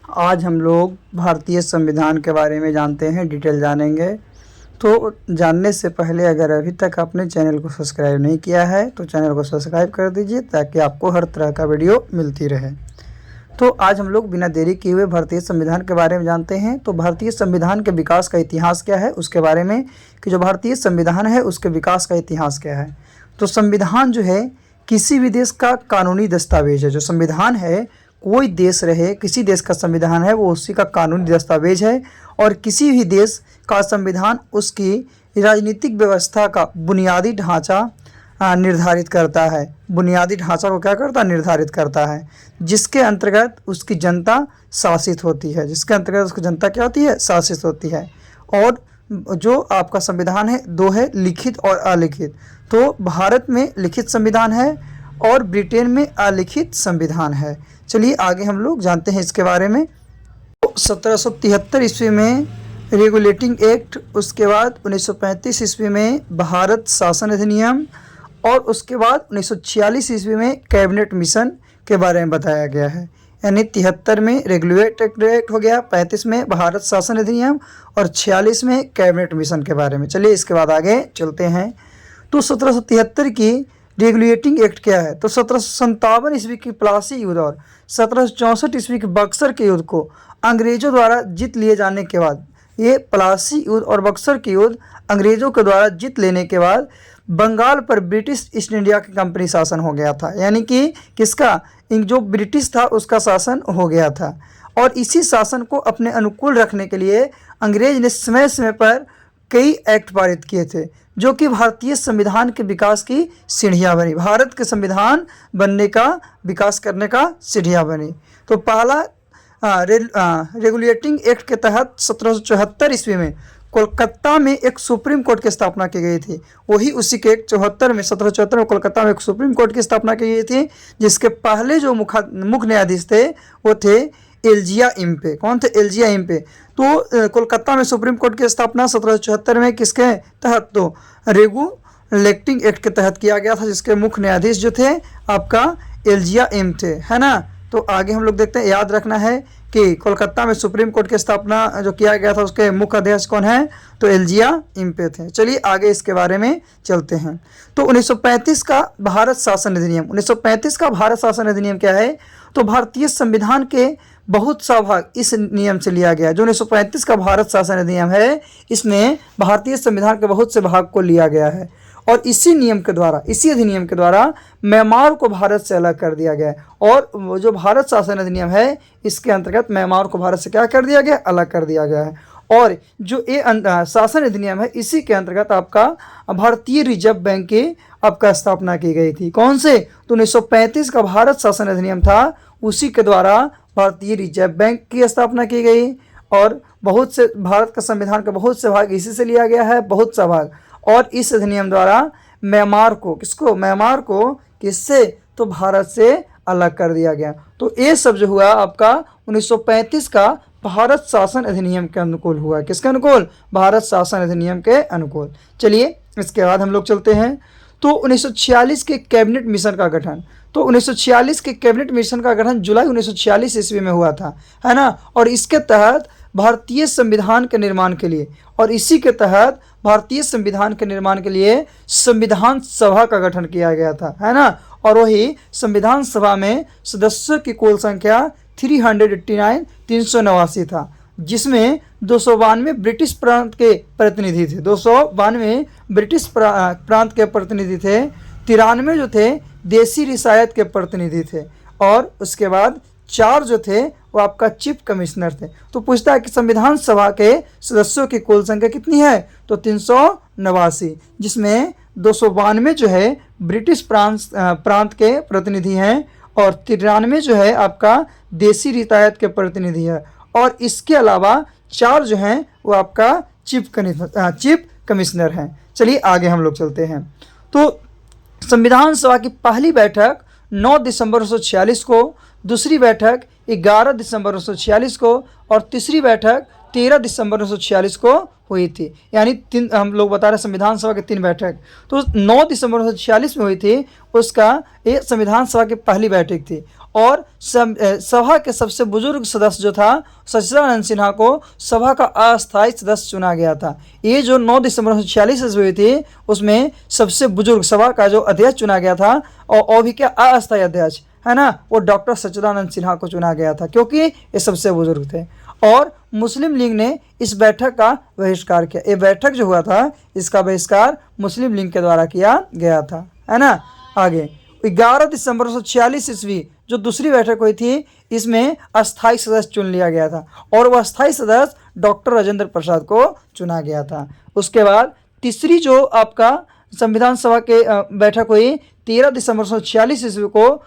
आज हम लोग भारतीय संविधान के बारे में जानते हैं, डिटेल जानेंगे। तो जानने से पहले अगर अभी तक आपने चैनल को सब्सक्राइब नहीं किया है तो चैनल को सब्सक्राइब कर दीजिए ताकि आपको हर तरह का वीडियो मिलती रहे। तो आज हम लोग बिना देरी किए हुए भारतीय संविधान के बारे में जानते हैं। तो भारतीय संविधान के विकास का इतिहास क्या है उसके बारे में, कि जो भारतीय संविधान है उसके विकास का इतिहास क्या है। तो संविधान जो है किसी भी देश का कानूनी दस्तावेज है। जो संविधान है, कोई देश रहे, किसी देश का संविधान है वो उसी का कानूनी दस्तावेज है। और किसी भी देश का संविधान उसकी राजनीतिक व्यवस्था का बुनियादी ढांचा निर्धारित करता है। बुनियादी ढांचा को क्या करता है? निर्धारित करता है, जिसके अंतर्गत उसकी जनता शासित होती है। जिसके अंतर्गत उसकी जनता क्या होती है? शासित होती है। और जो आपका संविधान है दो है, लिखित और अलिखित। तो भारत में लिखित संविधान है और ब्रिटेन में अलिखित संविधान है। चलिए आगे हम लोग जानते हैं इसके बारे में। तो 1773 ईस्वी में रेगुलेटिंग एक्ट, उसके बाद 1935 ईस्वी में भारत शासन अधिनियम और उसके बाद 1946 ईस्वी में कैबिनेट मिशन के बारे में बताया गया है। यानी 73 में रेगुलेटिंग एक्ट हो गया, 35 में भारत शासन अधिनियम और 46 में कैबिनेट मिशन के बारे में। चलिए इसके बाद आगे चलते हैं। तो 1773 की रेगुलेटिंग एक्ट क्या है? तो 1757 ईस्वी की प्लासी युद्ध और 1764 ईस्वी के बक्सर के युद्ध को अंग्रेजों द्वारा जीत लिए जाने के बाद, ये प्लासी युद्ध और बक्सर के युद्ध अंग्रेजों के द्वारा जीत लेने के बाद बंगाल पर ब्रिटिश ईस्ट इंडिया की कंपनी शासन हो गया था। यानी कि किसका? जो ब्रिटिश था उसका शासन हो गया था। और इसी शासन को अपने अनुकूल रखने के लिए अंग्रेज ने समय समय पर कई एक्ट पारित किए थे, जो कि भारतीय संविधान के विकास की सीढ़ियाँ बनी। भारत के संविधान बनने का, विकास करने का सीढ़ियाँ बनी। तो पहला रेगुलेटिंग एक्ट के तहत 1774 ईस्वी में कोलकाता में एक सुप्रीम कोर्ट की स्थापना की गई थी। वही उसी के 74 में 1774 में कोलकाता में एक सुप्रीम कोर्ट की स्थापना की गई थी, जिसके पहले जो मुख्य न्यायाधीश थे वो थे एलजिया इम्पे। कौन थे? एलजिया इम्पे। तो कोलकाता में सुप्रीम कोर्ट की स्थापना 1774 में किसके तहत? तो रेगुलेटिंग एक्ट के तहत किया गया था, जिसके मुख्य न्यायाधीश जो थे आपका एलजिया इम थे, है ना। तो आगे हम लोग देखते हैं, याद रखना है कि कोलकाता में सुप्रीम कोर्ट की स्थापना जो किया गया था उसके मुख्य अध्यक्ष कौन है? तो एलजिया इम्पे थे। चलिए आगे इसके बारे में चलते हैं। तो 1935 का भारत शासन अधिनियम, 1935 का भारत शासन अधिनियम क्या है? तो भारतीय संविधान के बहुत सा भाग इस नियम से लिया गया। जो 1935 का भारत शासन अधिनियम है, इसमें भारतीय संविधान के बहुत से भाग को लिया गया है। और इसी नियम के द्वारा, इसी अधिनियम के द्वारा म्यांमार को भारत से अलग कर दिया गया है। और जो भारत शासन अधिनियम है, इसके अंतर्गत म्यांमार को भारत से क्या कर दिया गया? अलग कर दिया गया है। और जो ये शासन अधिनियम है, इसी के अंतर्गत आपका भारतीय रिजर्व बैंक की आपका स्थापना की गई थी। कौन से? तो 1935 का भारत शासन अधिनियम था, उसी के द्वारा भारतीय रिजर्व बैंक की स्थापना की गई। और बहुत से भारत का संविधान का बहुत से भाग इसी से लिया गया है, बहुत सा भाग। और इस अधिनियम द्वारा म्यांमार को, किसको? म्यांमार को किससे? तो भारत से अलग कर दिया गया। तो ये सब जो हुआ आपका 1935 का भारत शासन अधिनियम के अनुकूल हुआ। किसके अनुकूल? भारत शासन अधिनियम के अनुकूल। चलिए इसके बाद हम लोग चलते हैं। तो 1946 के कैबिनेट मिशन का गठन, तो 1946 के कैबिनेट मिशन का गठन जुलाई 1946 ईस्वी में हुआ था, है ना। और इसके तहत भारतीय संविधान के निर्माण के लिए, और इसी के तहत भारतीय संविधान के निर्माण के लिए संविधान सभा का गठन किया गया था, है ना। और वही संविधान सभा में सदस्यों की कुल संख्या 389 था, जिसमें 292 ब्रिटिश प्रांत के प्रतिनिधि थे। 292 ब्रिटिश प्रांत के प्रतिनिधि थे, 93 जो थे देसी रियासत के प्रतिनिधि थे, और उसके बाद 4 जो थे वो आपका चीफ कमिश्नर थे। तो पूछता है कि संविधान सभा के सदस्यों की कुल संख्या कितनी है? तो 389, जिसमें 292 जो है ब्रिटिश प्रांत के प्रतिनिधि हैं और 93 जो है आपका देसी रियासत के प्रतिनिधि है। और इसके अलावा 4 जो हैं वो आपका चीफ कमिश्नर हैं। चलिए आगे हम लोग चलते हैं। तो संविधान सभा की पहली बैठक 9 दिसंबर 1946 को, दूसरी बैठक 11 दिसंबर 1946 को और तीसरी बैठक 13 दिसंबर 1946 को हुई थी। यानी तीन, हम लोग बता रहे संविधान सभा की 3 बैठक, तो 9 दिसंबर 1946 में हुई थी, उसका ये संविधान सभा की पहली बैठक थी। और सभा के सबसे बुजुर्ग सदस्य जो था सच्चिदानंद सिन्हा को सभा का अस्थायी सदस्य चुना गया था। ये जो 9 दिसंबर 1946 से हुई थी, उसमें सबसे बुजुर्ग सभा का जो अध्यक्ष चुना गया था, और भी क्या अस्थायी अध्यक्ष है ना, वो डॉक्टर सच्चिदानंद सिन्हा को चुना गया था, क्योंकि ये सबसे बुजुर्ग थे। और मुस्लिम लीग ने इस बैठक का बहिष्कार किया। ये बैठक जो हुआ था, इसका बहिष्कार मुस्लिम लीग के द्वारा किया गया था, है ना। आगे 11 दिसंबर 1946 ईस्वी जो दूसरी बैठक हुई थी, इसमें अस्थायी सदस्य चुन लिया गया था, और वह अस्थायी सदस्य डॉक्टर राजेंद्र प्रसाद को चुना गया था। उसके बाद तीसरी जो आपका संविधान सभा के बैठक हुई 13 दिसंबर 1946 ईस्वी को,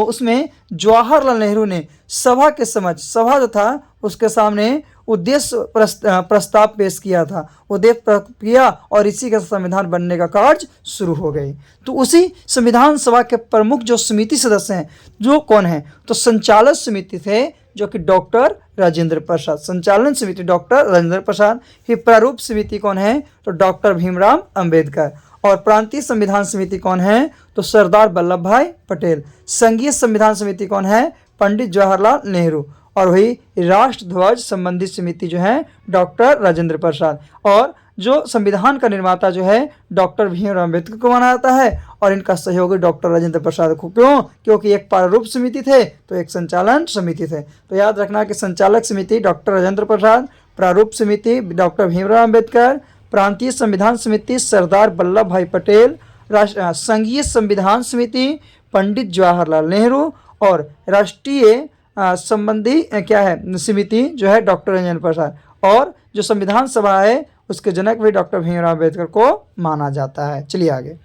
उसमें जवाहरलाल नेहरू ने सभा के समक्ष, सभा जो था उसके सामने उद्देश्य प्रस्ताव पेश किया था, उद्देश्य किया, और इसी का संविधान बनने का कार्य शुरू हो गई। तो उसी संविधान सभा के प्रमुख जो समिति सदस्य हैं, जो कौन है, तो संचालक समिति थे जो कि डॉक्टर राजेंद्र प्रसाद, संचालन समिति डॉक्टर राजेंद्र प्रसाद। फिर प्रारूप समिति कौन है, तो डॉक्टर भीमराव अंबेडकर। और प्रांतीय संविधान समिति कौन है, तो सरदार वल्लभ भाई पटेल। संघीय संविधान समिति कौन है, पंडित जवाहरलाल नेहरू। और वही राष्ट्र ध्वज संबंधी समिति जो है डॉक्टर राजेंद्र प्रसाद। और जो संविधान का निर्माता जो है डॉक्टर भीमराव अम्बेडकर को माना जाता है, और इनका सहयोगी डॉक्टर राजेंद्र प्रसाद को। क्यों, क्योंकि एक प्रारूप समिति थे तो एक संचालन समिति थे। तो याद रखना कि संचालक समिति डॉक्टर राजेंद्र प्रसाद, प्रारूप समिति डॉक्टर भीमराव अम्बेडकर, प्रांतीय संविधान समिति सरदार वल्लभ भाई पटेल, संघीय संविधान समिति पंडित जवाहरलाल नेहरू, और राष्ट्रीय संबंधी क्या है समिति जो है डॉक्टर राजेंद्र प्रसाद। और जो संविधान सभा है उसके जनक भी डॉक्टर भीमराव अम्बेडकर को माना जाता है। चलिए आगे।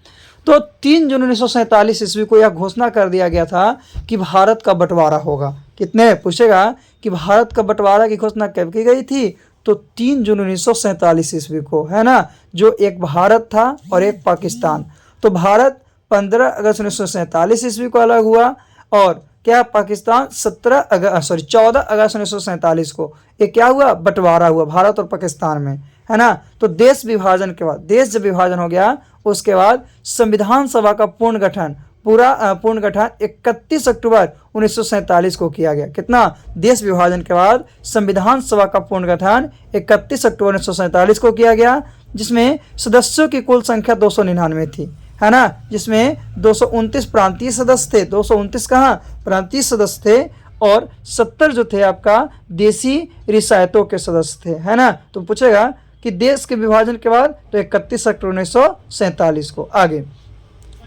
तो 3 जून 1947 ईस्वी को यह घोषणा कर दिया गया था कि भारत का बंटवारा होगा। कितने पूछेगा कि भारत का बंटवारा की घोषणा कब की गई थी, तो 3 जून 1947 ईस्वी को, है ना। जो एक भारत था और एक पाकिस्तान। तो भारत 15 अगस्त 1947 ईस्वी को अलग हुआ, और क्या पाकिस्तान 14 अगस्त 1947 को ये क्या हुआ, बंटवारा हुआ भारत और पाकिस्तान में, है ना। तो देश विभाजन के बाद, देश जब विभाजन हो गया, उसके बाद संविधान सभा का पूर्ण गठन 31 अक्टूबर 1947 को किया गया। कितना, देश विभाजन के बाद संविधान सभा का पूर्ण गठन 31 अक्टूबर 1947 को किया गया, जिसमें सदस्यों की कुल संख्या 299 थी, है ना। जिसमें 229 प्रांतीय सदस्य थे, 229 कहाँ प्रांतीय सदस्य थे, और 70 जो थे आपका देसी रियासतों के सदस्य थे, है ना। तो पूछेगा कि देश के विभाजन के बाद, तो 31 अक्टूबर 1947 को। आगे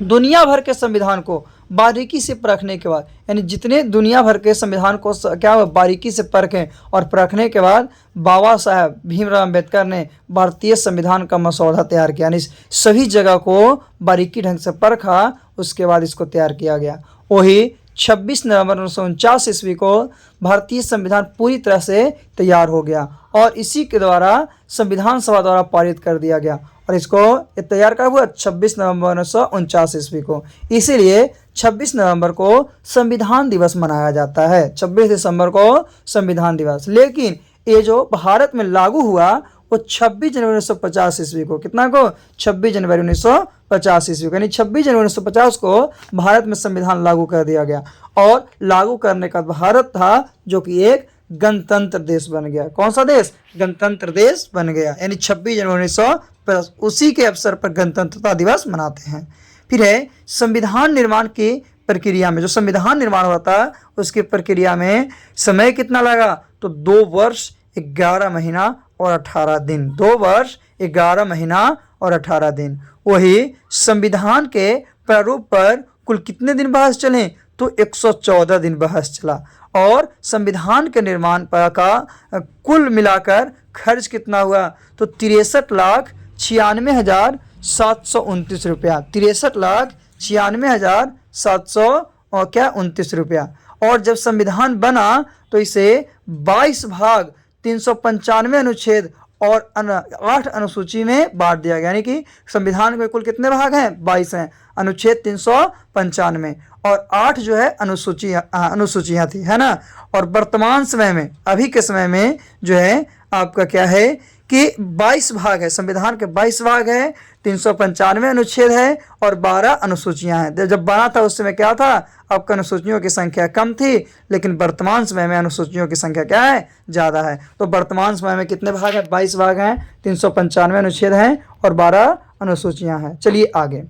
दुनिया भर के संविधान को बारीकी से परखने के बाद, यानी जितने दुनिया भर के संविधान को क्या बारीकी से परखें और परखने के बाद बाबा साहब भीमराव अम्बेडकर ने भारतीय संविधान का मसौदा तैयार किया। यानी सभी जगह को बारीकी ढंग से परखा, उसके बाद इसको तैयार किया गया। वही 26 नवंबर 1949 ईस्वी को भारतीय संविधान पूरी तरह से तैयार हो गया, और इसी के द्वारा संविधान सभा द्वारा पारित कर दिया गया। और इसको ये तैयार कब हुआ, 26 नवंबर 1949 ईस्वी को। इसीलिए 26 नवंबर को संविधान दिवस मनाया जाता है, 26 दिसंबर को संविधान दिवस। लेकिन ये जो भारत में लागू हुआ वो 26 जनवरी 1950 ईस्वी को। कितना को, 26 जनवरी 1950 ईस्वी को। यानी 26 जनवरी 1950 को भारत में संविधान लागू कर दिया गया, और लागू करने का भारत था जो कि एक गणतंत्र देश बन गया। कौन सा देश, गणतंत्र देश बन गया। यानी 26 जनवरी 1950, उसी के अवसर पर गणतंत्रता दिवस मनाते हैं। फिर है संविधान निर्माण की प्रक्रिया में, जो संविधान निर्माण हुआ था उसकी प्रक्रिया में समय कितना लगा, तो 2 वर्ष 11 महीना और 18 दिन। 2 वर्ष 11 महीना और 18 दिन। वही संविधान के प्रारूप पर कुल कितने दिन बहस चले, तो 114 दिन बहस चला। और संविधान के निर्माण पर का कुल मिलाकर खर्च कितना हुआ, तो 63,96,729 रुपया। 63,96,729 रुपया। और जब संविधान बना तो इसे 22 भाग 395 अनुच्छेद और 8 अनुसूची में बांट दिया गया। यानी कि संविधान के कुल कितने भाग हैं, 22 हैं। अनुच्छेद 395 और 8 जो है अनुसूचियाँ थी, है ना। और वर्तमान समय में, अभी के समय में जो है आपका क्या है कि 22 भाग है, संविधान के 22 भाग है, 395 अनुच्छेद है और 12 अनुसूचियां हैं। जब बना था उस समय क्या था, आपका अनुसूचियों की संख्या कम थी, लेकिन वर्तमान समय में अनुसूचियों की संख्या क्या है, ज़्यादा है। तो वर्तमान समय में कितने भाग हैं, 22 भाग हैं, 395 अनुच्छेद हैं और 12 अनुसूचियां हैं। चलिए आगे।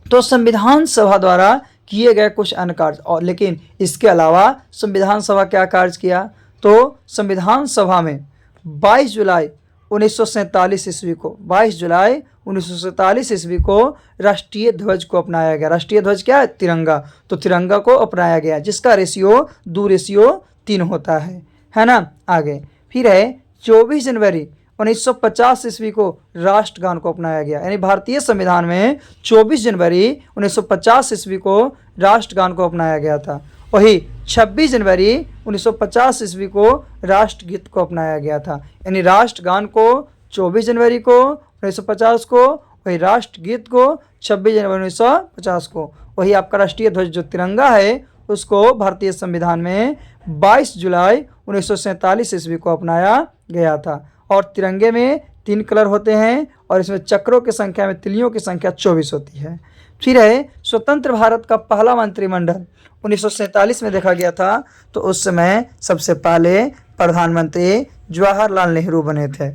तो संविधान सभा द्वारा किए गए कुछ अन्य कार्य, और लेकिन इसके अलावा संविधान सभा क्या कार्य किया, तो संविधान सभा में 22 जुलाई 1947 ईस्वी को 22 जुलाई 1947 ईस्वी को राष्ट्रीय ध्वज को अपनाया गया। राष्ट्रीय ध्वज क्या है, तिरंगा। तो तिरंगा को अपनाया गया, जिसका रेशियो 2:3 होता है ना। आगे फिर है 24 जनवरी 1950 ईस्वी को राष्ट्रगान को अपनाया गया। यानी भारतीय संविधान में 24 जनवरी 1950 ईस्वी को राष्ट्रगान को अपनाया गया था। वही 26 जनवरी 1950 ईस्वी को राष्ट्रगीत को अपनाया गया था। यानी राष्ट्रगान को 24 जनवरी को 1950 को, वही राष्ट्रगीत को 26 जनवरी 1950 को। वही आपका राष्ट्रीय ध्वज जो तिरंगा है उसको भारतीय संविधान में 22 जुलाई 1947 ईस्वी को अपनाया गया था। और तिरंगे में 3 कलर होते हैं और इसमें चक्रों की संख्या में तिलियों की संख्या 24 होती है। फिर है स्वतंत्र भारत का पहला मंत्रिमंडल 1947 में देखा गया था। तो उस समय सबसे पहले प्रधानमंत्री जवाहरलाल नेहरू बने थे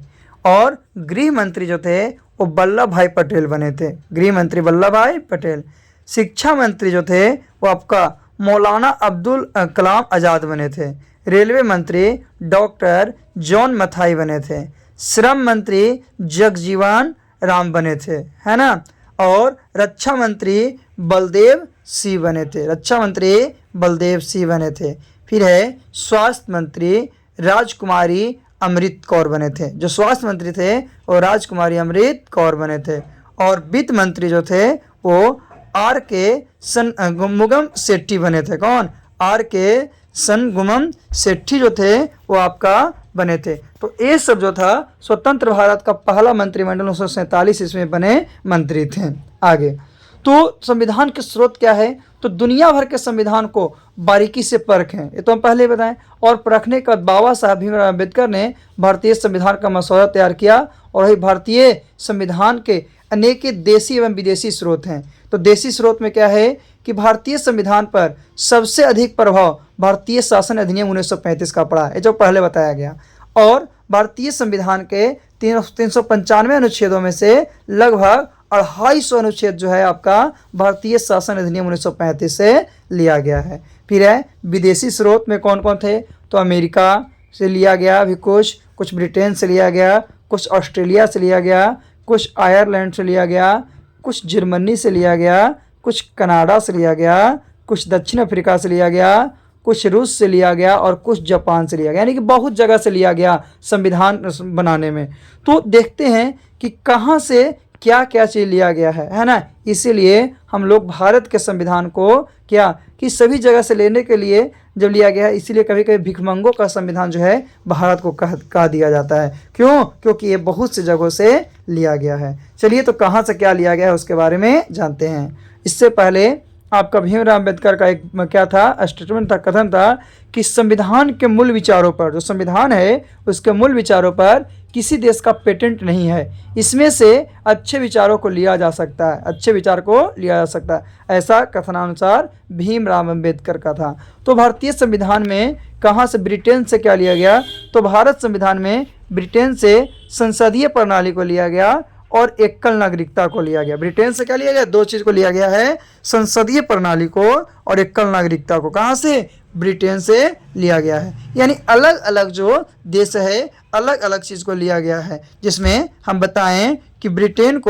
और गृह मंत्री जो थे वो वल्लभ भाई पटेल बने थे, गृह मंत्री वल्लभ भाई पटेल। शिक्षा मंत्री जो थे वो आपका मौलाना अब्दुल कलाम आज़ाद बने थे। रेलवे मंत्री डॉक्टर जॉन मथाई बने थे। श्रम मंत्री जगजीवन राम बने थे, है ना। और रक्षा मंत्री बलदेव सिंह बने थे, रक्षा मंत्री बलदेव सिंह बने थे। फिर है स्वास्थ्य मंत्री राजकुमारी अमृत कौर बने थे। जो स्वास्थ्य मंत्री थे वो राजकुमारी अमृत कौर बने थे। और वित्त मंत्री जो थे वो R.K. शनमुगम शेट्टी बने थे। कौन, R.K. शनमुगम शेट्टी जो थे वो आपका बने थे। तो ये सब जो था स्वतंत्र भारत का पहला मंत्रिमंडल 1947 ईस्वी में बने मंत्री थे। आगे तो संविधान के स्रोत क्या है, तो दुनिया भर के संविधान को बारीकी से परखें, ये तो हम पहले बताएं। और परखने के बाद बाबा साहब भीमराव अम्बेडकर ने भारतीय संविधान का मसौदा तैयार किया। और वही भारतीय संविधान के अनेक देशी एवं विदेशी स्रोत हैं। तो देशी स्रोत में क्या है कि भारतीय संविधान पर सबसे अधिक प्रभाव भारतीय शासन अधिनियम 1935 का पड़ा है, जो पहले बताया गया। और भारतीय संविधान के 395 अनुच्छेदों में से लगभग 250 अनुच्छेद जो है आपका भारतीय शासन अधिनियम 1935 से लिया गया है। फिर है विदेशी स्रोत में कौन कौन थे, तो अमेरिका से लिया गया भी, कुछ ब्रिटेन से लिया गया, कुछ ऑस्ट्रेलिया से लिया गया, कुछ आयरलैंड से लिया गया, कुछ जर्मनी से लिया गया, कुछ कनाडा से लिया गया, कुछ दक्षिण अफ्रीका से लिया गया, कुछ रूस से लिया गया और कुछ जापान से लिया गया। यानी कि बहुत जगह से लिया गया संविधान बनाने में। तो देखते हैं कि कहाँ से क्या क्या चीज़ लिया गया है ना। इसीलिए हम लोग भारत के संविधान को क्या कि सभी जगह से लेने के लिए जब लिया गया है, इसीलिए कभी कभी भिखमंगों का संविधान जो है भारत को कह दिया जाता है। क्यों, क्योंकि ये बहुत सी जगहों से लिया गया है। चलिए तो कहाँ से क्या लिया गया है उसके बारे में जानते हैं। इससे पहले आपका भीमराव अम्बेडकर का एक क्या था स्टेटमेंट था, कथन था कि संविधान के मूल विचारों पर, जो संविधान है उसके मूल विचारों पर किसी देश का पेटेंट नहीं है। इसमें से अच्छे विचारों को लिया जा सकता है, अच्छे विचार को लिया जा सकता है, ऐसा कथनानुसार भीमराव अम्बेडकर का था। तो भारतीय संविधान में कहाँ से, ब्रिटेन से क्या लिया गया, तो भारत संविधान में ब्रिटेन से संसदीय प्रणाली को लिया गया और एकल नागरिकता को लिया गया। ब्रिटेन से क्या लिया गया, 2 चीज़ को लिया गया है, संसदीय प्रणाली को और एकल नागरिकता को। कहाँ से, ब्रिटेन से लिया गया है। यानी अलग अलग जो देश है अलग अलग चीज़ को लिया गया है, जिसमें हम बताएं कि ब्रिटेन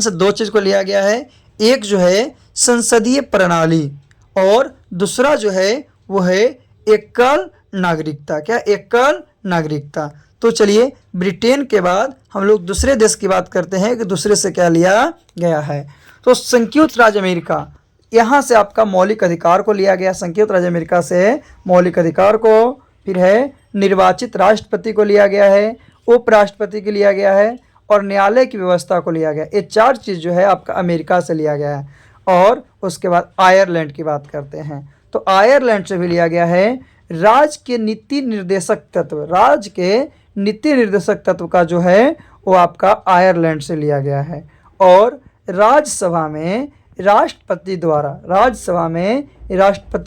से 2 चीज़ को लिया गया है। एक जो है संसदीय प्रणाली और दूसरा जो है वो है एकल नागरिकता। क्या, एकल नागरिकता। तो चलिए ब्रिटेन के बाद हम लोग दूसरे देश की बात करते हैं कि दूसरे से क्या लिया गया है। तो संयुक्त राज्य अमेरिका, यहाँ से आपका मौलिक अधिकार को लिया गया, संयुक्त राज्य अमेरिका से मौलिक अधिकार को। फिर है निर्वाचित राष्ट्रपति को लिया गया है, उपराष्ट्रपति को लिया गया है और न्यायालय की व्यवस्था को लिया गया। ये 4 चीज़ जो है आपका अमेरिका से लिया गया है। और उसके बाद आयरलैंड की बात करते हैं, तो आयरलैंड से भी लिया गया है राज्य के नीति निर्देशक तत्व, राज्य के नीति निर्देशक तत्व का जो है वो आपका आयरलैंड से लिया गया है। और राज्यसभा में राष्ट्रपति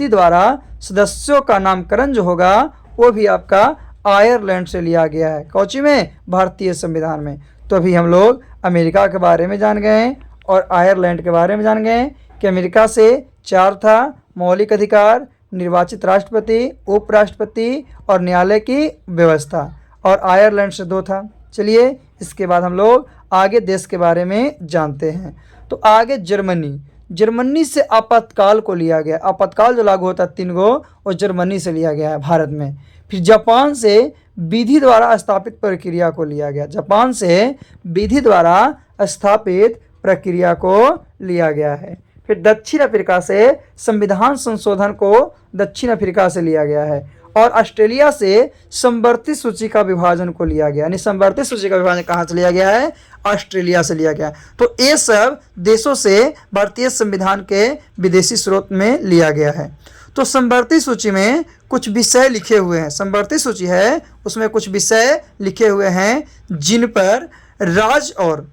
द्वारा सदस्यों का नामकरण जो होगा वो भी आपका आयरलैंड से लिया गया है। कौची में? भारतीय संविधान में। तो अभी हम लोग अमेरिका के बारे में जान गए और आयरलैंड के बारे में जान गए कि अमेरिका से 4 था, मौलिक अधिकार, निर्वाचित राष्ट्रपति, उपराष्ट्रपति और न्यायालय की व्यवस्था, और आयरलैंड से 2 था। चलिए इसके बाद हम लोग आगे देश के बारे में जानते हैं। तो आगे जर्मनी से आपातकाल को लिया गया। आपातकाल जो लागू होता है 3 गो, वो जर्मनी से लिया गया है भारत में। फिर जापान से विधि द्वारा स्थापित प्रक्रिया को लिया गया। जापान से विधि द्वारा स्थापित प्रक्रिया को लिया गया है। फिर दक्षिण अफ्रीका से संविधान संशोधन को दक्षिण अफ्रीका से लिया गया है। और ऑस्ट्रेलिया से समवर्ती सूची का विभाजन को लिया गया। यानी समवर्ती सूची का विभाजन कहाँ से लिया गया है? ऑस्ट्रेलिया से लिया गया। तो ये सब देशों से भारतीय संविधान के विदेशी स्रोत में लिया गया है। तो समवर्ती सूची में कुछ विषय लिखे हुए हैं। समवर्ती सूची है, उसमें कुछ विषय लिखे हुए हैं जिन पर राज्य और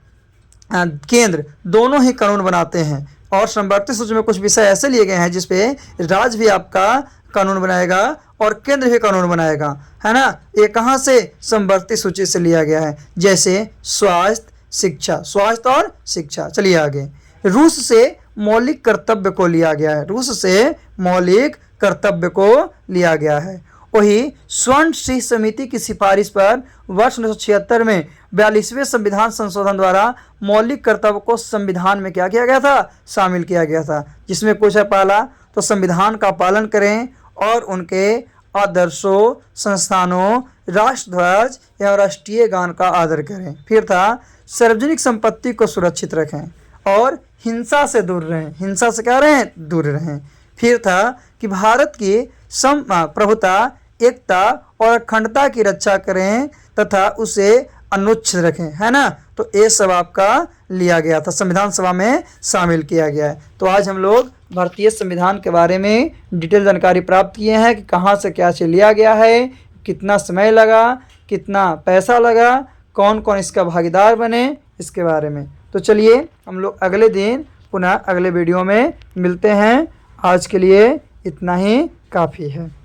केंद्र दोनों ही कानून बनाते हैं। और समवर्ती सूची में कुछ विषय ऐसे लिए गए हैं जिसपे राज्य भी आपका कानून बनाएगा और केंद्र भी कानून बनाएगा, है ना। ये कहाँ से? समवर्ती सूची से लिया गया है। जैसे स्वास्थ्य और शिक्षा। चलिए आगे। रूस से मौलिक कर्तव्य को लिया गया है। रूस से मौलिक कर्तव्य को लिया गया है। वही स्वर्ण सिंह समिति की सिफारिश पर वर्ष 1976 में 42वें संविधान संशोधन द्वारा मौलिक कर्तव्य को संविधान में क्या किया गया था? शामिल किया गया था। जिसमें कुछ है, पहला तो संविधान का पालन करें और उनके आदर्शों, संस्थानों, राष्ट्रध्वज या राष्ट्रीय गान का आदर करें। फिर था सार्वजनिक संपत्ति को सुरक्षित रखें और हिंसा से दूर रहें। हिंसा से क्या रहें? दूर रहें। फिर था कि भारत की प्रभुता, एकता और अखंडता की रक्षा करें तथा उसे अनुच्छेद रखें, है ना। तो ये सब आपका लिया गया था, संविधान सभा में शामिल किया गया है। तो आज हम लोग भारतीय संविधान के बारे में डिटेल जानकारी प्राप्त किए हैं कि कहाँ से क्या से लिया गया है, कितना समय लगा, कितना पैसा लगा, कौन कौन इसका भागीदार बने, इसके बारे में। तो चलिए हम लोग अगले दिन पुनः अगले वीडियो में मिलते हैं। आज के लिए इतना ही काफ़ी है।